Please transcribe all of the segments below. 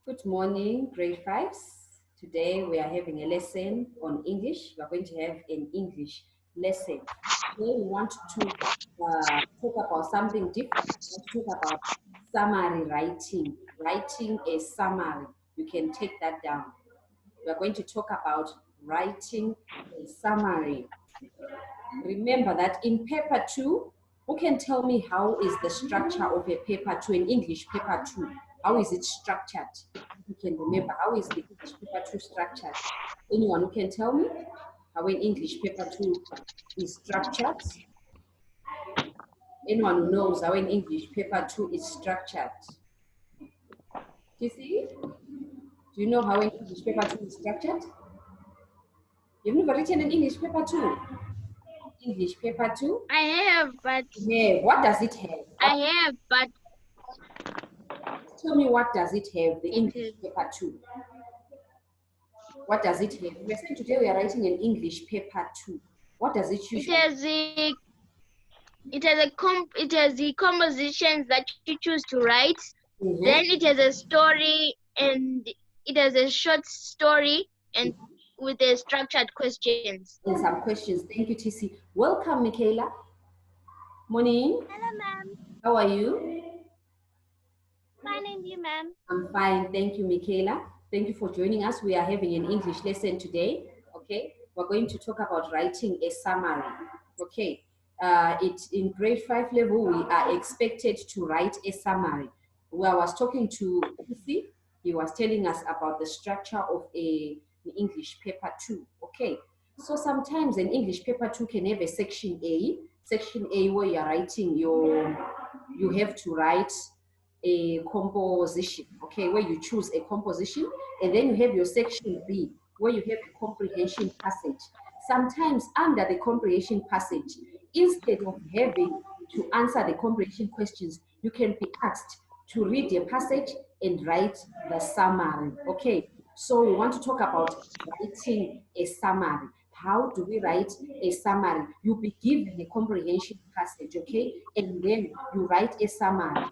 Good morning, grade fives. Today we are having a lesson on English. We are going to have an English lesson. Today we want to talk about something different. We want to talk about summary writing. Writing a summary. You can take that down. We are going to talk about writing a summary. Remember that in paper 2, who can tell me how is the structure of a paper 2, an English paper 2? How is it structured? You can remember, how is the English paper 2 structured? Anyone who can tell me how an English paper 2 is structured? Anyone who knows how an English paper 2 is structured? Do you see? Do you know how an English paper 2 is structured? You've never written an English paper 2? English paper 2? I have, but What does it have? but Tell me, what does it have, the it English is paper 2? What does it have? We're saying today we are writing an English paper 2. What does it usually have? it has the compositions that you choose to write. Mm-hmm. Then it has a story, and it has a short story and with the structured questions. And some questions. Thank you, TC. Welcome, Michaela. Morning. Hello, ma'am. How are you? Fine, and you, ma'am? I'm fine. Thank you, Michaela. Thank you for joining us. We are having an English lesson today. Okay. We're going to talk about writing a summary. Okay. It's in grade 5 level, we are expected to write a summary. When I was talking to TC, he was telling us about the structure of an English paper 2. Okay. So sometimes an English paper 2 can have a section A. Section A where you're writing you have to write a composition, okay, where you choose a composition, and then you have your section B, where you have a comprehension passage. Sometimes under the comprehension passage, instead of having to answer the comprehension questions, you can be asked to read the passage and write the summary, okay? So we want to talk about writing a summary. How do we write a summary? You'll be given a comprehension passage, okay? And then you write a summary.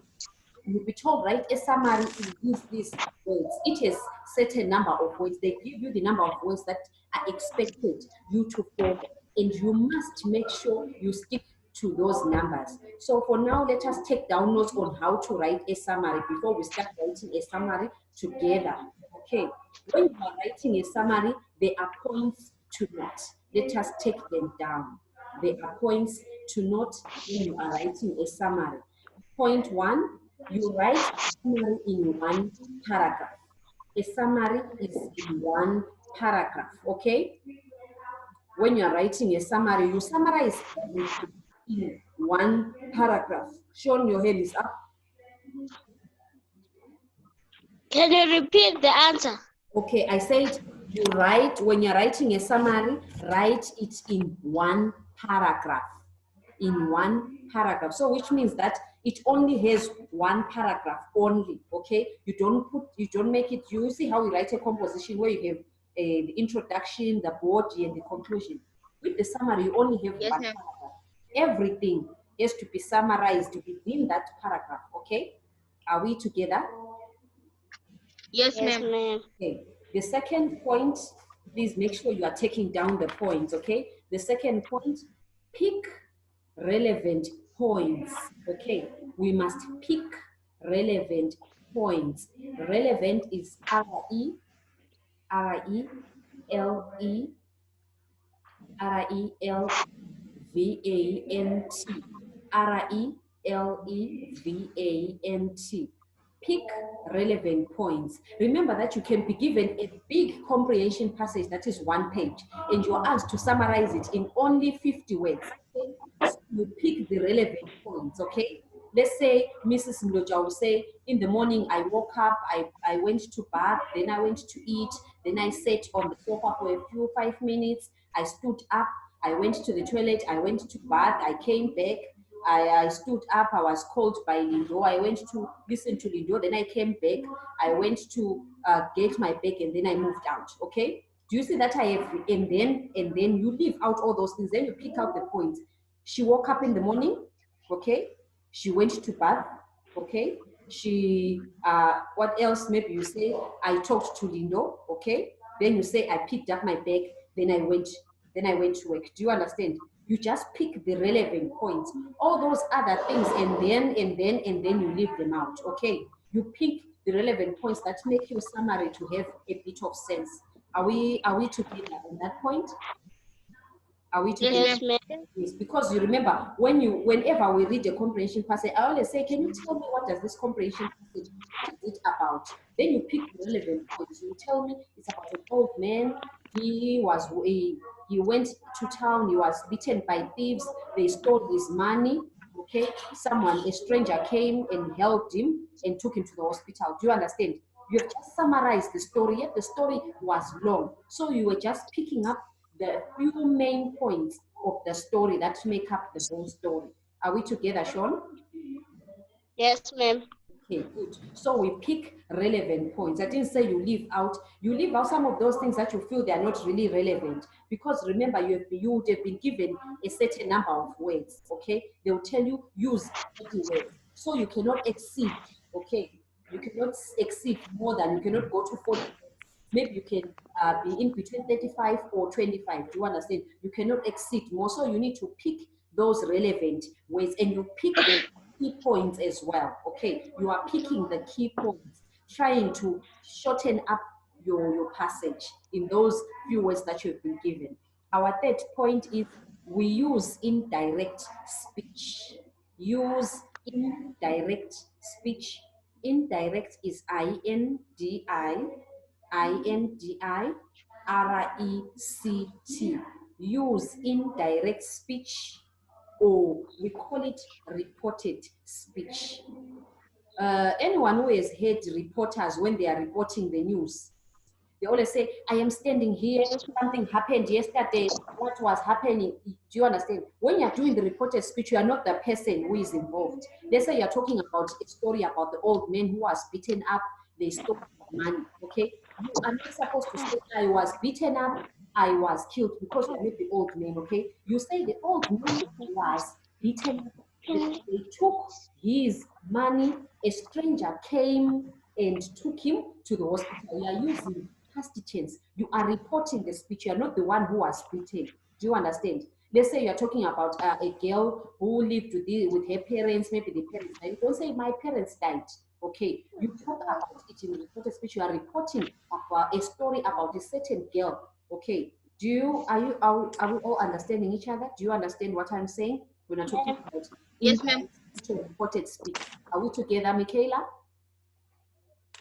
You'll be told, write a summary in these words. It has certain number of words. They give you the number of words that are expected you to follow, and you must make sure you stick to those numbers. So for now, let us take down notes on how to write a summary before we start writing a summary together. Okay, when you are writing a summary, there are points to note. Let us take them down. There are points to note when you are writing a summary. Point 1, you write a summary in one paragraph. A summary is in one paragraph, okay? When you are writing a summary, you summarize everything in one paragraph. Sean, your hand is up. Can you repeat the answer? Okay, I said you write, when you're writing a summary, write it in one paragraph. In one paragraph. So which means that it only has one paragraph only, okay? You don't make it, you see how we write a composition where you have the introduction, the body, and the conclusion. With the summary, you only have one paragraph. Everything has to be summarized within that paragraph, okay? Are we together? Yes, ma'am. Okay. The second point, please make sure you are taking down the points, okay? The second point, pick relevant points, okay? We must pick relevant points. Relevant is R-E-L-E, R-E-L-V-A-N-T, R-E-L-E-V-A-N-T. Pick relevant points. Remember that you can be given a big comprehension passage that is 1 page, and you're asked to summarize it in only 50 words. Okay? So you pick the relevant points, okay? Let's say Mrs. Mlotshwa will say, in the morning I woke up, I went to bath, then I went to eat, then I sat on the sofa for a few 5 minutes, I stood up, I went to the toilet, I went to bath, I came back, I stood up, I was called by Lindo, I went to listen to Lindo, then I came back, I went to get my bag, and then I moved out, okay? Do you see that I have, and then you leave out all those things, then you pick out the points. She woke up in the morning, okay? She went to bath, okay? She, what else? Maybe you say, I talked to Lindo, okay? Then you say, I picked up my bag, then I went to work. Do you understand? You just pick the relevant points. All those other things, and then you leave them out, okay? You pick the relevant points that make your summary to have a bit of sense. Are we together on that point? Are we together? Yes, ma'am. Yes, because you remember whenever we read a comprehension passage, I always say, can you tell me what does this comprehension passage, what is it about? Then you pick the relevant points. You tell me it's about an old man. He went to town. He was beaten by thieves. They stole his money. Okay, a stranger came and helped him and took him to the hospital. Do you understand? You have just summarized the story, yet the story was long. So you were just picking up the few main points of the story that make up the whole story. Are we together, Sean? Yes, ma'am. Okay, good. So we pick relevant points. I didn't say you leave out some of those things that you feel they are not really relevant. Because remember, you would have been given a certain number of words, okay? They will tell you use 30 words. So you cannot exceed, okay? You cannot exceed more than, you cannot go to 40 words. Maybe you can be in between 35 or 25. Do you understand? You cannot exceed more. So you need to pick those relevant words, and you pick the key points as well. Okay, you are picking the key points, trying to shorten up your passage in those few words that you've been given. Our third point is we use indirect speech. Use indirect speech. Indirect is INDIRECT. Use indirect speech, or we call it reported speech. Anyone who has heard reporters when they are reporting the news, they always say, I am standing here, something happened yesterday, what was happening? Do you understand? When you're doing the reported speech, you are not the person who is involved. Let's say you're talking about a story about the old man who was beaten up, they stole money, okay? You are not supposed to say, I was beaten up, I was killed, because you're not the old man, okay? You say the old man was beaten up, they took his money, a stranger came and took him to the hospital. You are using past tense. You are reporting the speech. You are not the one who was beaten. Do you understand? Let's say you're talking about a girl who lived with her parents. Maybe the parents died. Don't say my parents died. Okay, you talk about it in reported speech. You are reporting about a story about a certain girl. Okay, are we all understanding each other? Do you understand what I'm saying when I'm talking about Yes, ma'am. reported speech? Are we together, Michaela?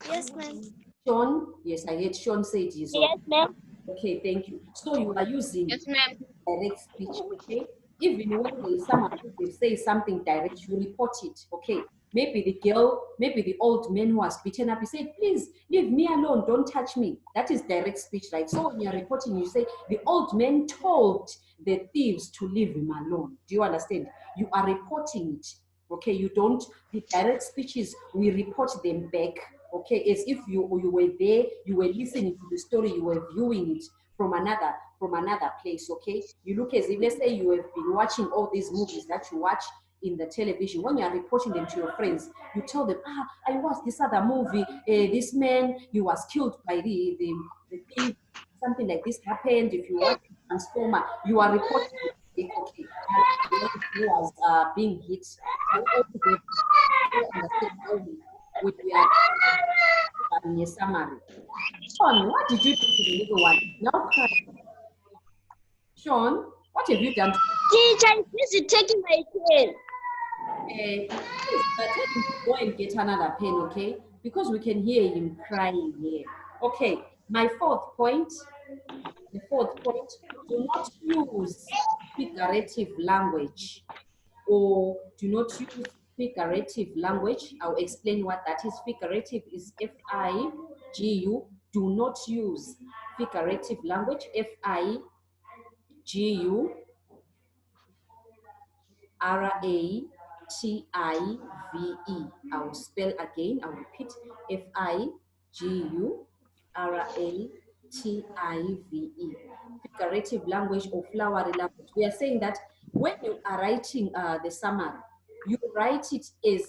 Yes, ma'am. Sean, yes, I heard Sean said yes. Yes, ma'am. Okay, thank you. So you are using Yes, ma'am. direct speech, okay? Even when there is someone who will say something direct, you report it, okay? Maybe the old man who was beaten up, he said, please leave me alone, don't touch me. That is direct speech, right? So when you're reporting, you say, the old man told the thieves to leave him alone. Do you understand? You are reporting it, okay? You don't, the direct speeches, we report them back, okay? As if you were there, you were listening to the story, you were viewing it from another place, okay? You look as if, let's say you have been watching all these movies that you watch in the television. When you are reporting them to your friends, you tell them, I watched this other movie, this man, he was killed by the thief, something like this happened. If you watch Transformer, you are reporting it, okay? The one who was being hit. So all together, you understand how we are in a summary. Sean, what did you do to the little one? Now cry. Sean, what have you done to Teacher, I'm busy taking my pen. please, tell him to go and get another pen, okay? Because we can hear him crying here. Okay, my the fourth point, do not use figurative language, or do not use figurative language. I'll explain what that is. Figurative is F-I-G-U. Do not use figurative language, F-I-G-U. Rative. I will spell again, I will repeat, Figurative. Figurative language or flowery language. We are saying that when you are writing the summary, you write it as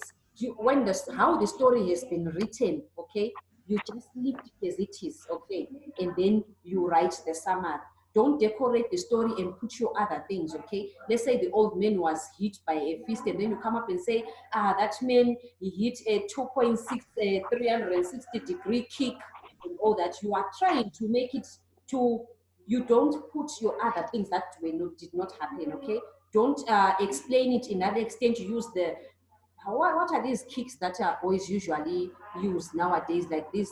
when how the story has been written, okay, you just leave it as it is, okay, and then you write the summary. Don't decorate the story and put your other things, okay? Let's say the old man was hit by a fist, and then you come up and say, that man, he hit a 2.6, 360-degree kick, and all that. You are trying to make it to, you don't put your other things that did not happen, okay? Don't explain it in that extent. You use the, what are these kicks that are always usually used nowadays, like the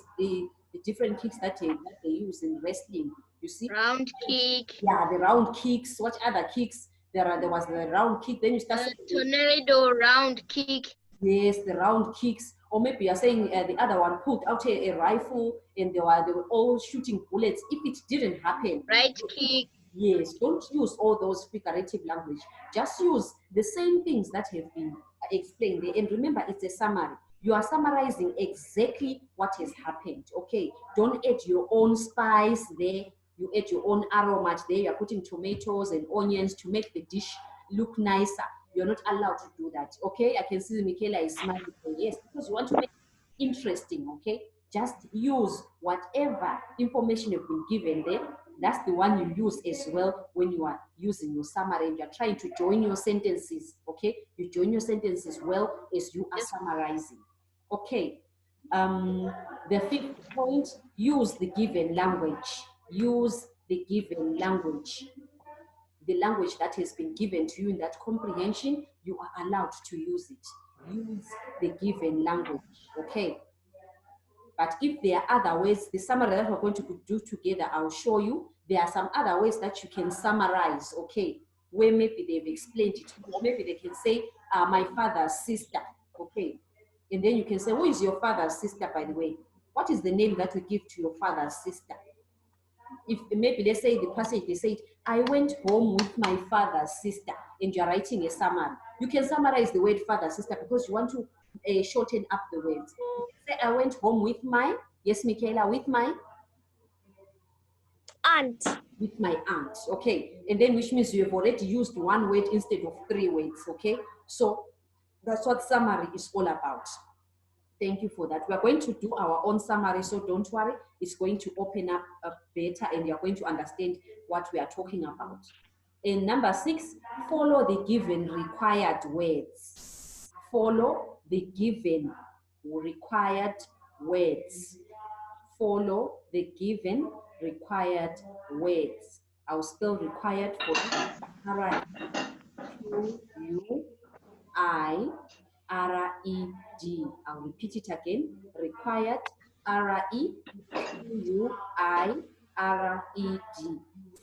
different kicks that they use in wrestling, you see? Round kick. Yeah, the round kicks. What other kicks? There was the round kick. Then you start saying, Tornado round kick. yes, the round kicks. Or maybe you're saying the other one pulled out a rifle and they were all shooting bullets. If it didn't happen, Right kick. yes, don't use all those figurative language. Just use the same things that have been explained there. And remember, it's a summary. You are summarizing exactly what has happened, okay? Don't add your own spice there. You add your own aroma there. You're putting tomatoes and onions to make the dish look nicer. You're not allowed to do that, okay? I can see Michaela is smiling. Yes, because you want to make it interesting, okay? Just use whatever information you've been given there. That's the one you use as well when you are using your summary and you're trying to join your sentences, okay? You join your sentences well as you are summarizing, okay? The fifth point, use the given language. Use the given language. The language that has been given to you in that comprehension, you are allowed to use it. Use the given language, okay? But if there are other ways, the summary that we're going to do together, I'll show you. There are some other ways that you can summarize, okay, where maybe they've explained it, or maybe they can say, my father's sister, okay. And then you can say, who is your father's sister, by the way? What is the name that we give to your father's sister? If maybe they say the passage, they said, I went home with my father's sister, and you're writing a summary. You can summarize the word father, sister, because you want to shorten up the words. You can say, I went home with my, yes, Michaela, with my Aunt. with my aunt, okay? And then which means you have already used one word instead of three words, okay? So that's what summary is all about. Thank you for that. We're going to do our own summary, so don't worry. It's going to open up better and you're going to understand what we are talking about. And number 6, follow the given required words. Follow the given required words. Follow the given required words. I'll spell required for you. All right. Q-U-I-R-E-D. I'll repeat it again. Required, R-E-Q-U-I-R-E-D.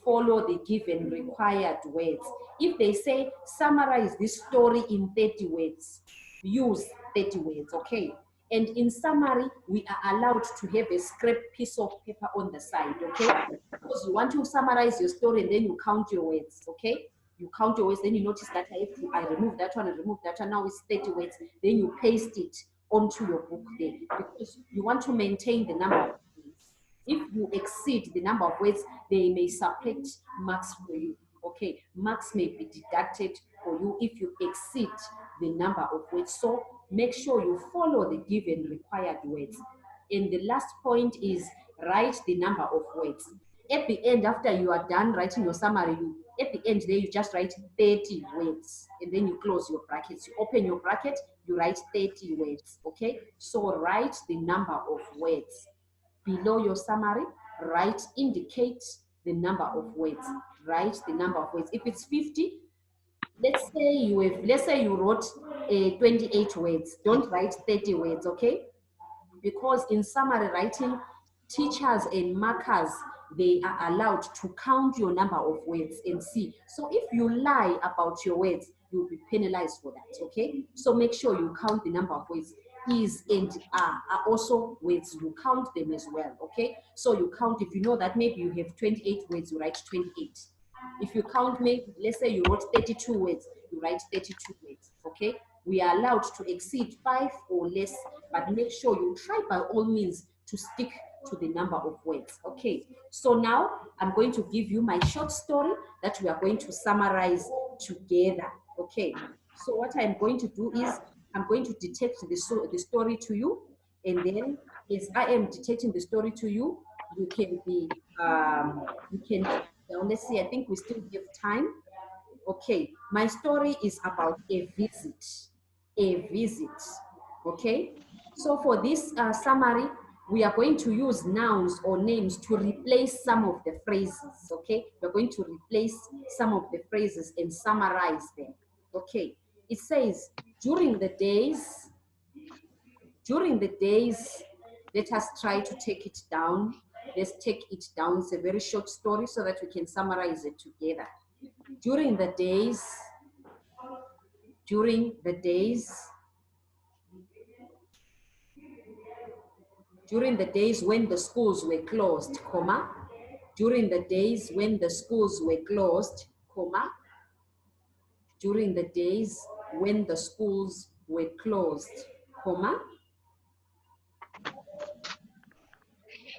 Follow the given required words. If they say, summarize this story in 30 words, use 30 words, okay? And in summary, we are allowed to have a scrap piece of paper on the side, okay? Because you want to summarize your story and then you count your words, okay? You count your words, then you notice that I remove that one, I remove that one, now it's 30 words. Then you paste it onto your book there because you want to maintain the number of words. If you exceed the number of words, they may subtract marks for you, okay? Marks may be deducted for you if you exceed the number of words. So make sure you follow the given required words. And the last point is write the number of words. At the end, after you are done writing your summary, at the end there you just write 30 words and then you close your brackets. You open your bracket, you write 30 words, okay? So write the number of words. Below your summary, write, indicate the number of words. Write the number of words. If it's 50, let's say you wrote 28 words. Don't write 30 words, okay? Because in summary writing, teachers and markers, they are allowed to count your number of words and see. So if you lie about your words, you'll be penalized for that, okay? So make sure you count the number of words. Is and are also words, you count them as well, okay? So you count, if you know that maybe you have 28 words, you write 28. If you count, maybe, let's say you wrote 32 words, you write 32 words, okay? We are allowed to exceed 5 or less, but make sure you try by all means to stick to the number of words, okay? So now I'm going to give you my short story that we are going to summarize together, okay? So what I'm going to do is I'm going to detect the story to you, and then as I am detecting the story to you, you can be, you can, now let's see, I think we still have time. Okay, my story is about a visit, okay? So for this summary, we are going to use nouns or names to replace some of the phrases, okay? We're going to replace some of the phrases and summarize them, okay? It says, during the days, let us try to take it down. Let's take it down. It's a very short story so that we can summarize it together. During the days during the days when the schools were closed, comma, during the days when the schools were closed, comma, during the days when the schools were closed, comma,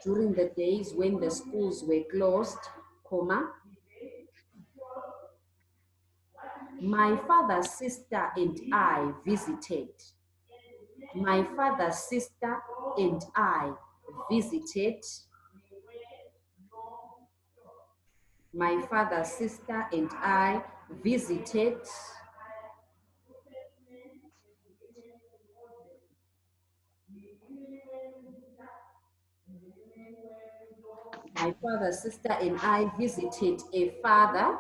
during the days when the schools were closed, comma, my father's sister and I visited. My father's sister and I visited. My father's sister and I visited. My father's sister and I visited a father,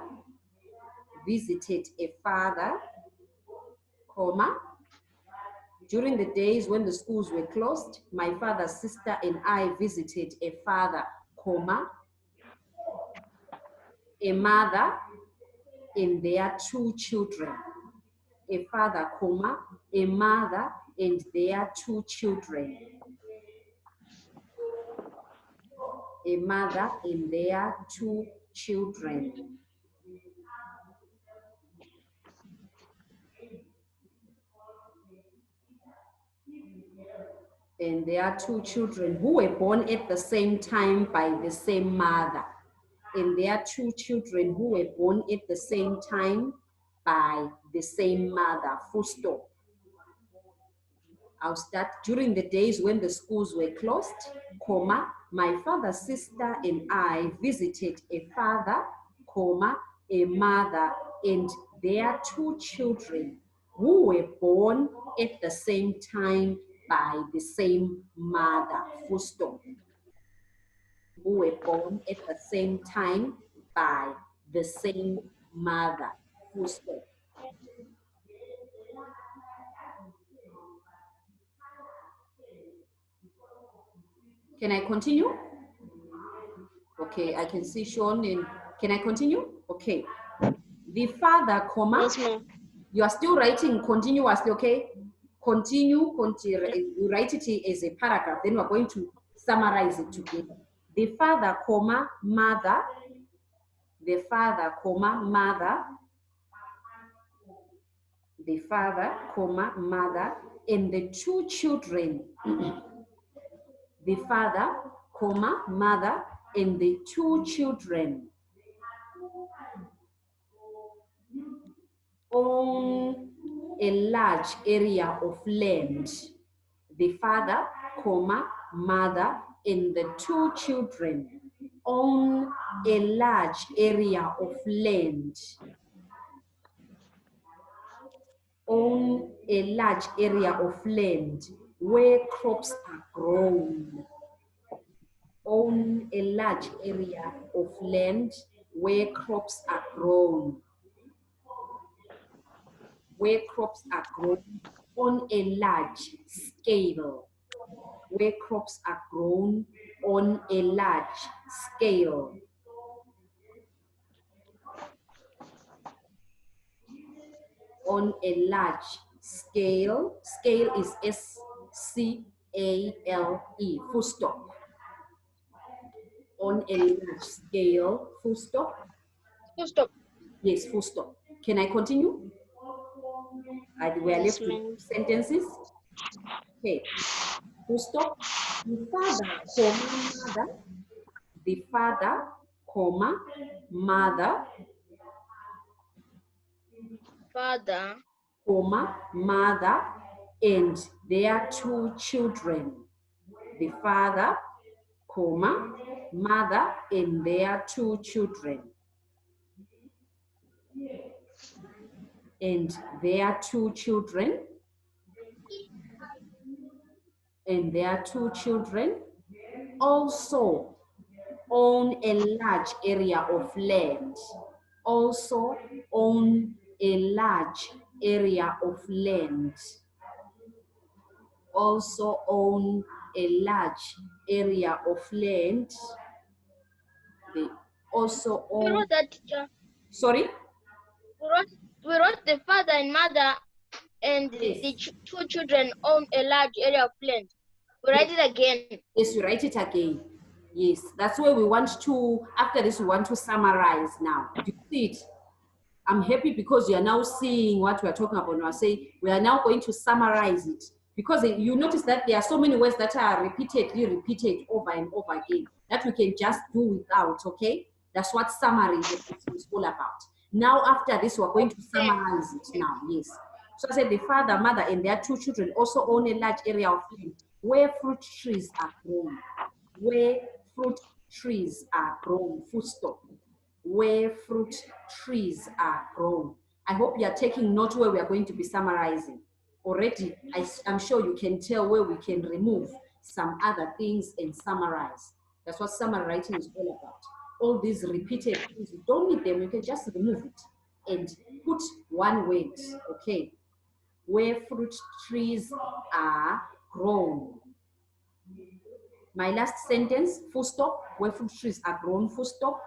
comma. During the days when the schools were closed, my father's sister and I visited a father, comma, a mother and their two children. A father, comma, a mother and their two children. A mother and their two children. And there are two children who were born at the same time by the same mother. And there are two children who were born at the same time by the same mother, full stop. I'll start. During the days when the schools were closed, comma, my father's sister and I visited a father, comma, a mother and their two children who were born at the same time by the same mother, full stop. Who were born at the same time by the same mother, full stop. Can I continue? Okay, I can see Sean in. Can I continue? Okay. The father, comma. Yes, ma'am. You are still writing continuously, okay? Continue, you write it as a paragraph, then we're going to summarize it together. The father, comma, mother. The father, comma, mother. The father, comma, mother, and the two children. The father, comma, mother, and the two children own a large area of land. The father, comma, mother, and the two children own a large area of land. Own a large area of land where crops are grown. Own a large area of land where crops are grown. Where crops are grown on a large scale. Where crops are grown on a large scale. On a large scale. Scale is S-C-A-L-E, full stop. On a large scale, full stop. Full stop. Yes, full stop. Can I continue? We are Yes, left with ma'am. sentences. Okay, full stop. The father, comma, mother. The father, comma, mother, Father, comma, mother, and their 2 children. The father, comma, mother, and their 2 children. And their 2 children. And their 2 children also own a large area of land. Also own a large area of land. Also own a large area of land. They also We own. wrote that, teacher. Sorry? We wrote the father and mother and Yes. the 2 children own a large area of land. We write it again. Yes, you write it again. Yes, that's where we want to, after this, we want to summarize now. Do you see it? I'm happy because you are now seeing what we are talking about. I say we are now going to summarize it because you notice that there are so many words that are repeatedly repeated over and over again that we can just do without, okay? That's what summary is all about. Now, after this, we're going to summarize it now, yes. So I said the father, mother, and their 2 children also own a large area of land where fruit trees are grown. Where fruit trees are grown, full stop. Where fruit trees are grown. I hope you are taking note where we are going to be summarizing. Already, I'm sure you can tell where we can remove some other things and summarize. That's what summary writing is all about. All these repeated things, you don't need them, you can just remove it and put one word, okay? Where fruit trees are grown. My last sentence, full stop, where fruit trees are grown, full stop.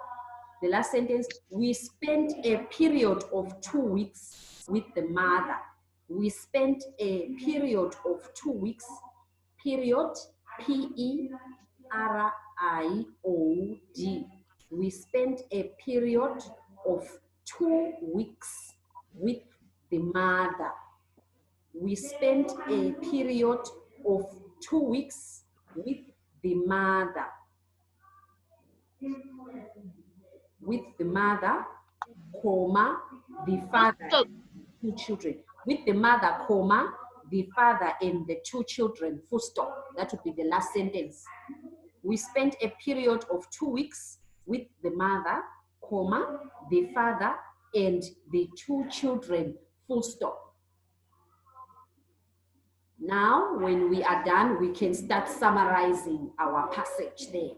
The last sentence, we spent a period of 2 weeks with the mother. We spent a period of 2 weeks, period, P-E-R-I-O-D. We spent a period of 2 weeks with the mother. We spent a period of 2 weeks with the mother. With the mother, comma, the father, Stop. 2 children. With the mother, comma, the father and the 2 children, full stop. That would be the last sentence. We spent a period of 2 weeks with the mother, comma, the father and the 2 children, full stop. Now, when we are done, we can start summarizing our passage there.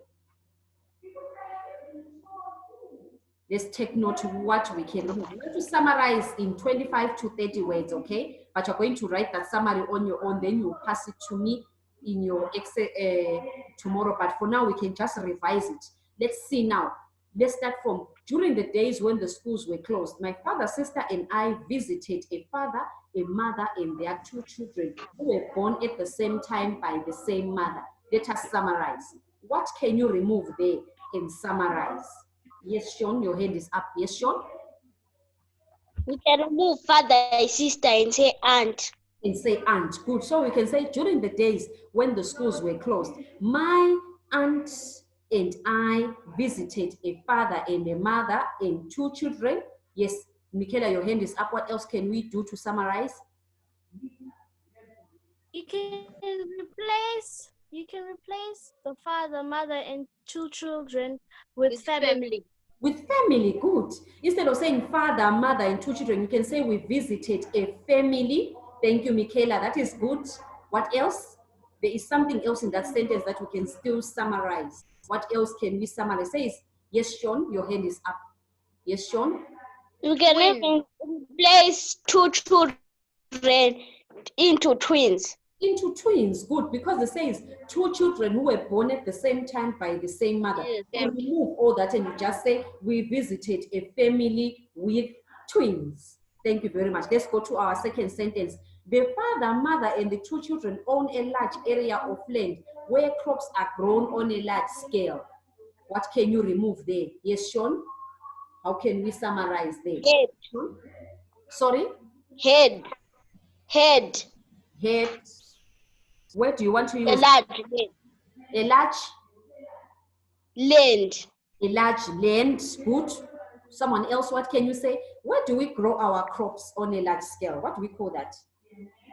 Let's take note of what we can do. We're going to summarize in 25 to 30 words, okay? But you're going to write that summary on your own, then you'll pass it to me in your Excel tomorrow. But for now, we can just revise it. Let's see now. Let's start from during the days when the schools were closed. My father, sister, and I visited a father, a mother, and their 2 children who were born at the same time by the same mother. Let us summarize. What can you remove there and summarize? Yes, Sean, your hand is up. Yes, Sean? We can remove father, sister, and say aunt. And say aunt. Good. So we can say during the days when the schools were closed, my aunt and I visited a father and a mother and 2 children. Yes, Michaela, your hand is up. What else can we do to summarize? You can replace the father, mother, and 2 children with family. With family, good. Instead of saying father, mother, and 2 children, you can say we visited a family. Thank you, Michaela. That is good. What else? There is something else in that sentence that we can still summarize. What else can we summarize? Says, yes, Sean, your hand is up. Yes, Sean? You can even replace 2 children into twins. Into twins, good, because it says 2 children who were born at the same time by the same mother. Yes, You remove all that and you just say we visited a family with twins. Thank you very much. Let's go to our second sentence. The father, mother, and the 2 children own a large area of land where crops are grown on a large scale. What can you remove there? Yes, Sean? How can we summarize there? Head. Sorry? Head. Head. Where do you want to use? A large land. A large? Land. A large land, good. Someone else, what can you say? Where do we grow our crops on a large scale? What do we call that?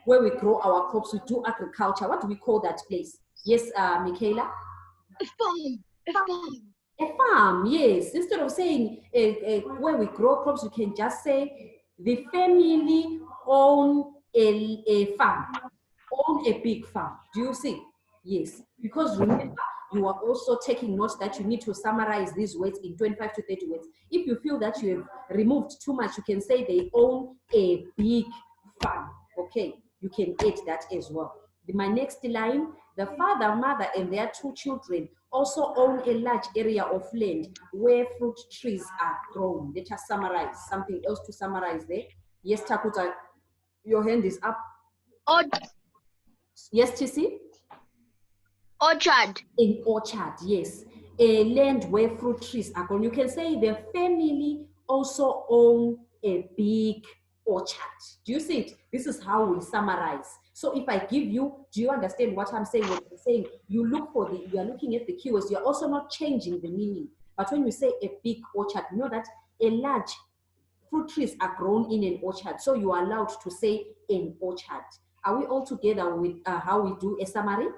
where we grow our crops, we do agriculture. What do we call that place? Yes, Michaela? A farm. A farm. A farm, yes. Instead of saying where we grow crops, you can just say the family own a farm, own a big farm. Do you see? Yes. Because remember, you are also taking notes that you need to summarize these words in 25 to 30 words. If you feel that you have removed too much, you can say they own a big farm. Okay, you can add that as well. My next line, the father, mother, and their 2 children also own a large area of land where fruit trees are grown. Let us summarize. Something else to summarize there. Yes, Takuta, your hand is up. Yes, Chisi? Orchard. In orchard, yes. A land where fruit trees are grown. You can say the family also own a big orchard. Do you see it? This is how we summarize. So if I give you, do you understand what I'm saying? When I'm saying you look for you are looking at the keywords, you're also not changing the meaning. But when you say a big orchard, you know that a large fruit trees are grown in an orchard. So you are allowed to say an orchard. Are we all together with how we do a summary?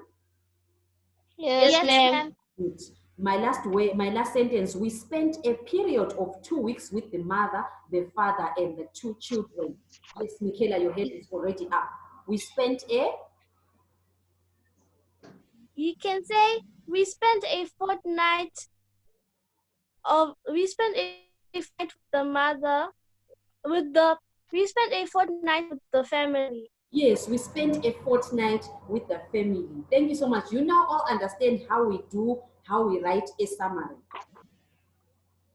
Yes, ma'am. ma'am. Good. My last sentence, we spent a period of 2 weeks with the mother, the father, and the 2 children. Yes, Michaela, your hand is already up. We spent You can say we spent a fortnight with the mother we spent a fortnight with the family. yes, we spent a fortnight with the family. Thank you so much. You now all understand how we write a summary.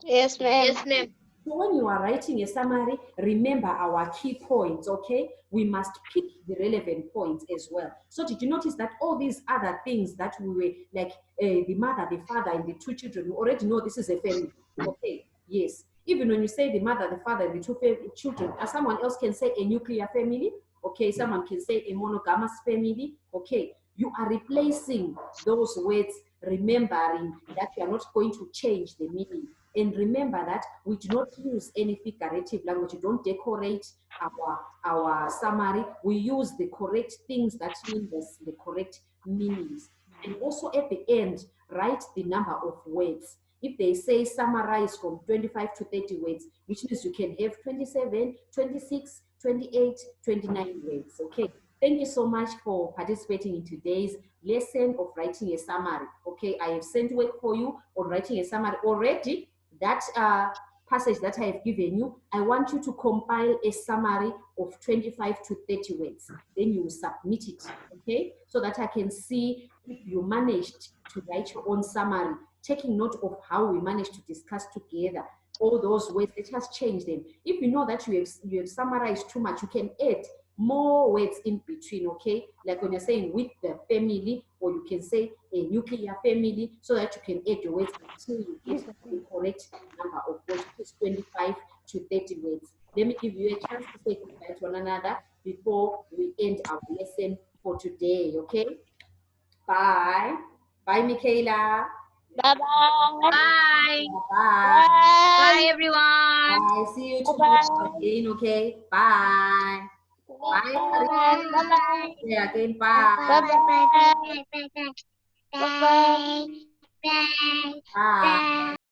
Yes, ma'am. Yes, ma'am. So when you are writing a summary, remember our key points, okay? We must pick the relevant points as well. So did you notice that all these other things that we were like the mother, the father, and the 2 children, we already know this is a family, okay? Yes. Even when you say the mother, the father, and the 2 children, someone else can say a nuclear family, okay? Someone can say a monogamous family, okay? You are replacing those words, remembering that you are not going to change the meaning. And remember that we do not use any figurative language. We don't decorate our summary. We use the correct things that mean the correct meanings. And also at the end, write the number of words. If they say summarize from 25 to 30 words, which means you can have 27, 26, 28, 29 words. Okay. Thank you so much for participating in today's lesson of writing a summary. Okay, I have sent work for you on writing a summary already. That passage that I have given you, I want you to compile a summary of 25 to 30 words. Then you submit it, okay? So that I can see if you managed to write your own summary, taking note of how we managed to discuss together. All those words, let us change them. If you know that you have summarized too much, you can add more words in between, okay? Like when you're saying with the family, or you can say a nuclear family, so that you can add your words until you get the correct number of words, which is 25 to 30 words. Let me give you a chance to say goodbye to one another before we end our lesson for today, okay? Bye. Bye, Michaela. Bye-bye. Bye. Bye. Bye, everyone. Bye. See you tomorrow again, okay? Bye. Bye, Maria. Bye-bye. See you again. Bye. Bye-bye. Bye-bye. Bye.